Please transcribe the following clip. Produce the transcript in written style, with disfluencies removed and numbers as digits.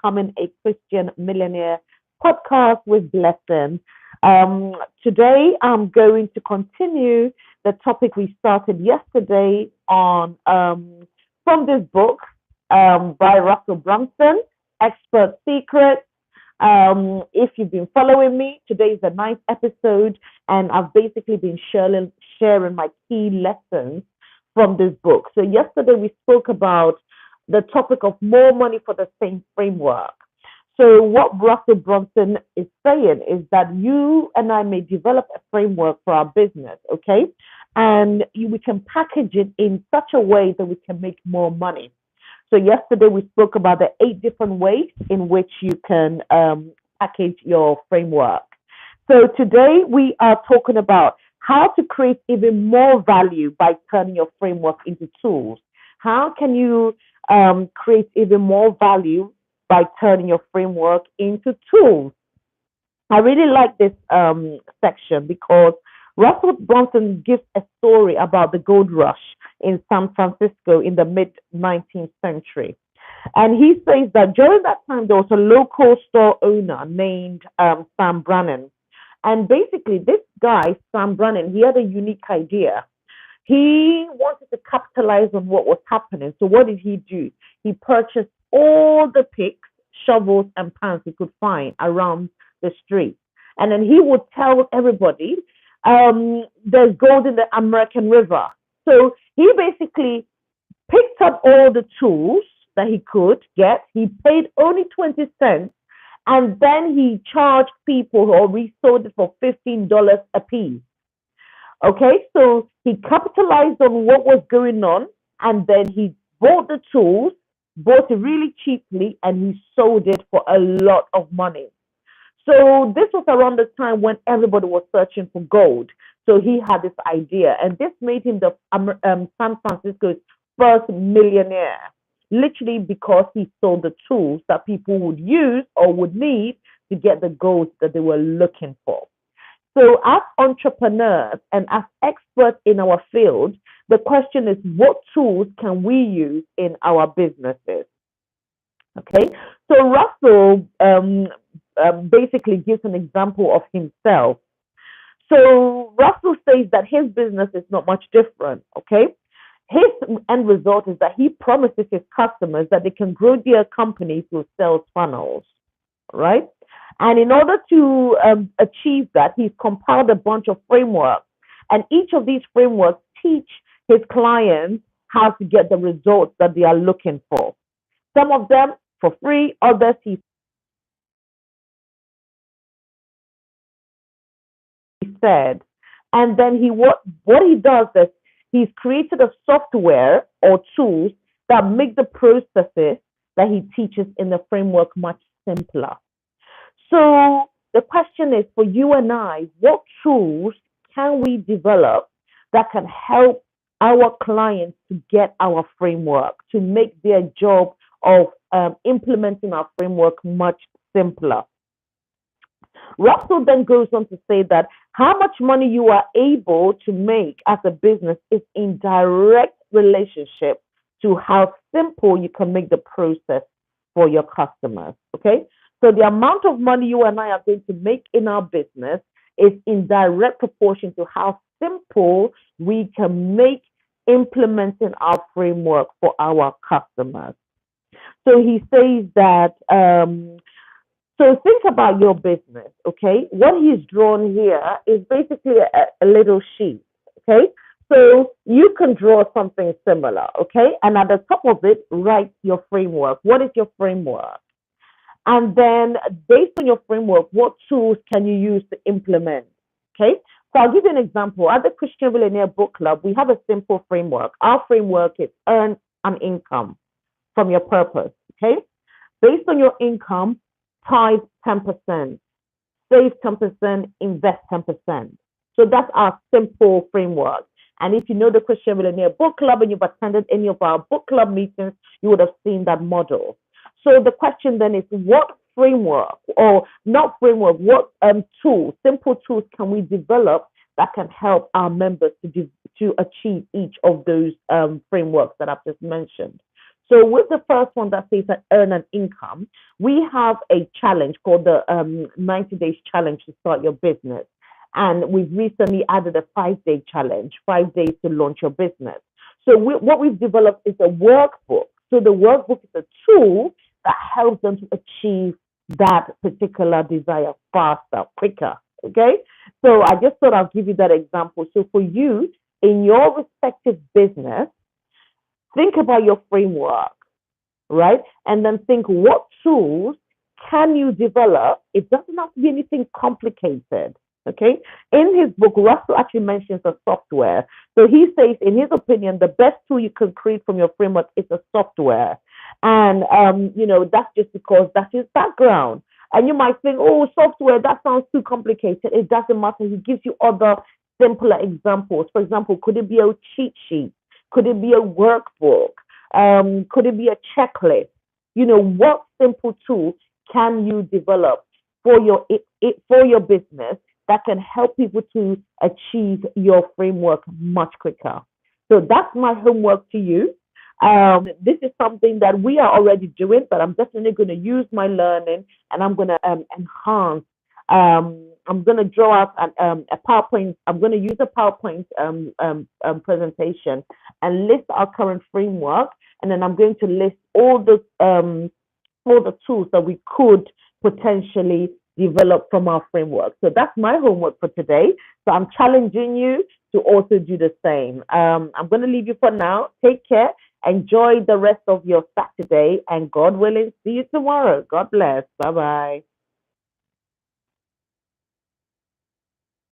Becoming a Christian Millionaire podcast with Blessing. Today, I'm going to continue the topic we started yesterday on from this book by Russell Brunson, Expert Secrets. If you've been following me, today is the ninth episode, and I've basically been sharing my key lessons from this book. So yesterday we spoke about the topic of more money for the same framework. So what Russell Brunson is saying is that you and I may develop a framework for our business, okay? And we can package it in such a way that we can make more money. So yesterday we spoke about the 8 different ways in which you can package your framework. So today we are talking about how to create even more value by turning your framework into tools. How can you create even more value by turning your framework into tools? I really like this section because Russell Brunson gives a story about the gold rush in San Francisco in the mid-19th century. And he says that during that time, there was a local store owner named Sam Brannan. And basically, this guy, Sam Brannan, he had a unique idea. He wanted to capitalize on what was happening. So what did he do? He purchased all the picks, shovels, and pans he could find around the street. And then he would tell everybody, there's gold in the American River. So he basically picked up all the tools that he could get. He paid only 20 cents, and then he charged people or resold it for $15 a piece. Okay, so he capitalized on what was going on, and then he bought the tools, bought it really cheaply, and he sold it for a lot of money. So this was around the time when everybody was searching for gold. So he had this idea, and this made him the San Francisco's first millionaire, literally because he sold the tools that people would use or would need to get the gold that they were looking for. So as entrepreneurs and as experts in our field, the question is, what tools can we use in our businesses? Okay, so Russell basically gives an example of himself. So Russell says that his business is not much different, okay? His end result is that he promises his customers that they can grow their company through sales funnels, right? And in order to achieve that, he's compiled a bunch of frameworks. And each of these frameworks teach his clients how to get the results that they are looking for. Some of them for free, others he said. And then what he does is he's created a software or tools that make the processes that he teaches in the framework much simpler. So the question is, for you and I, what tools can we develop that can help our clients to get our framework, to make their job of implementing our framework much simpler? Russell then goes on to say that how much money you are able to make as a business is in direct relationship to how simple you can make the process for your customers. Okay, so the amount of money you and I are going to make in our business is in direct proportion to how simple we can make implementing our framework for our customers. So he says that so think about your business, okay? What he's drawn here is basically a little sheet, okay? So you can draw something similar, okay? And at the top of it, write your framework. What is your framework? And then based on your framework, what tools can you use to implement, okay? So I'll give you an example. At the Christian Millionaire Book Club, we have a simple framework. Our framework is earn an income from your purpose, okay? Based on your income, tithe 10%, save 10%, invest 10%. So that's our simple framework. And if you know the Christian Millionaire Book Club and you've attended any of our book club meetings, you would have seen that model. So the question then is, what framework, or not framework, what tools, simple tools can we develop that can help our members to achieve each of those frameworks that I've just mentioned? So with the first one that says that earn an income, we have a challenge called the 90 days challenge to start your business. And we've recently added a 5-day challenge, 5 days to launch your business. So what we've developed is a workbook. So the workbook is a tool that helps them to achieve that particular desire faster, quicker. Okay. So I just thought I'll give you that example. So for you, in your respective business, think about your framework, right? And then think what tools can you develop? It doesn't have to be anything complicated. Okay. In his book, Russell actually mentions a software. So he says, in his opinion, the best tool you can create from your framework is a software. And, that's just because that's his background. And you might think, oh, software, that sounds too complicated. It doesn't matter. He gives you other simpler examples. For example, could it be a cheat sheet? Could it be a workbook? Could it be a checklist? What simple tool can you develop for your business that can help people to achieve your framework much quicker? So that's my homework to you. This is something that we are already doing, but I'm definitely going to use my learning and I'm going to enhance. I'm going to draw out a PowerPoint. I'm going to use a PowerPoint presentation and list our current framework, and then I'm going to list all the tools that we could potentially develop from our framework. So that's my homework for today. So I'm challenging you to also do the same. I'm going to leave you for now. Take care. Enjoy the rest of your Saturday, and God willing, see you tomorrow. God bless. Bye bye.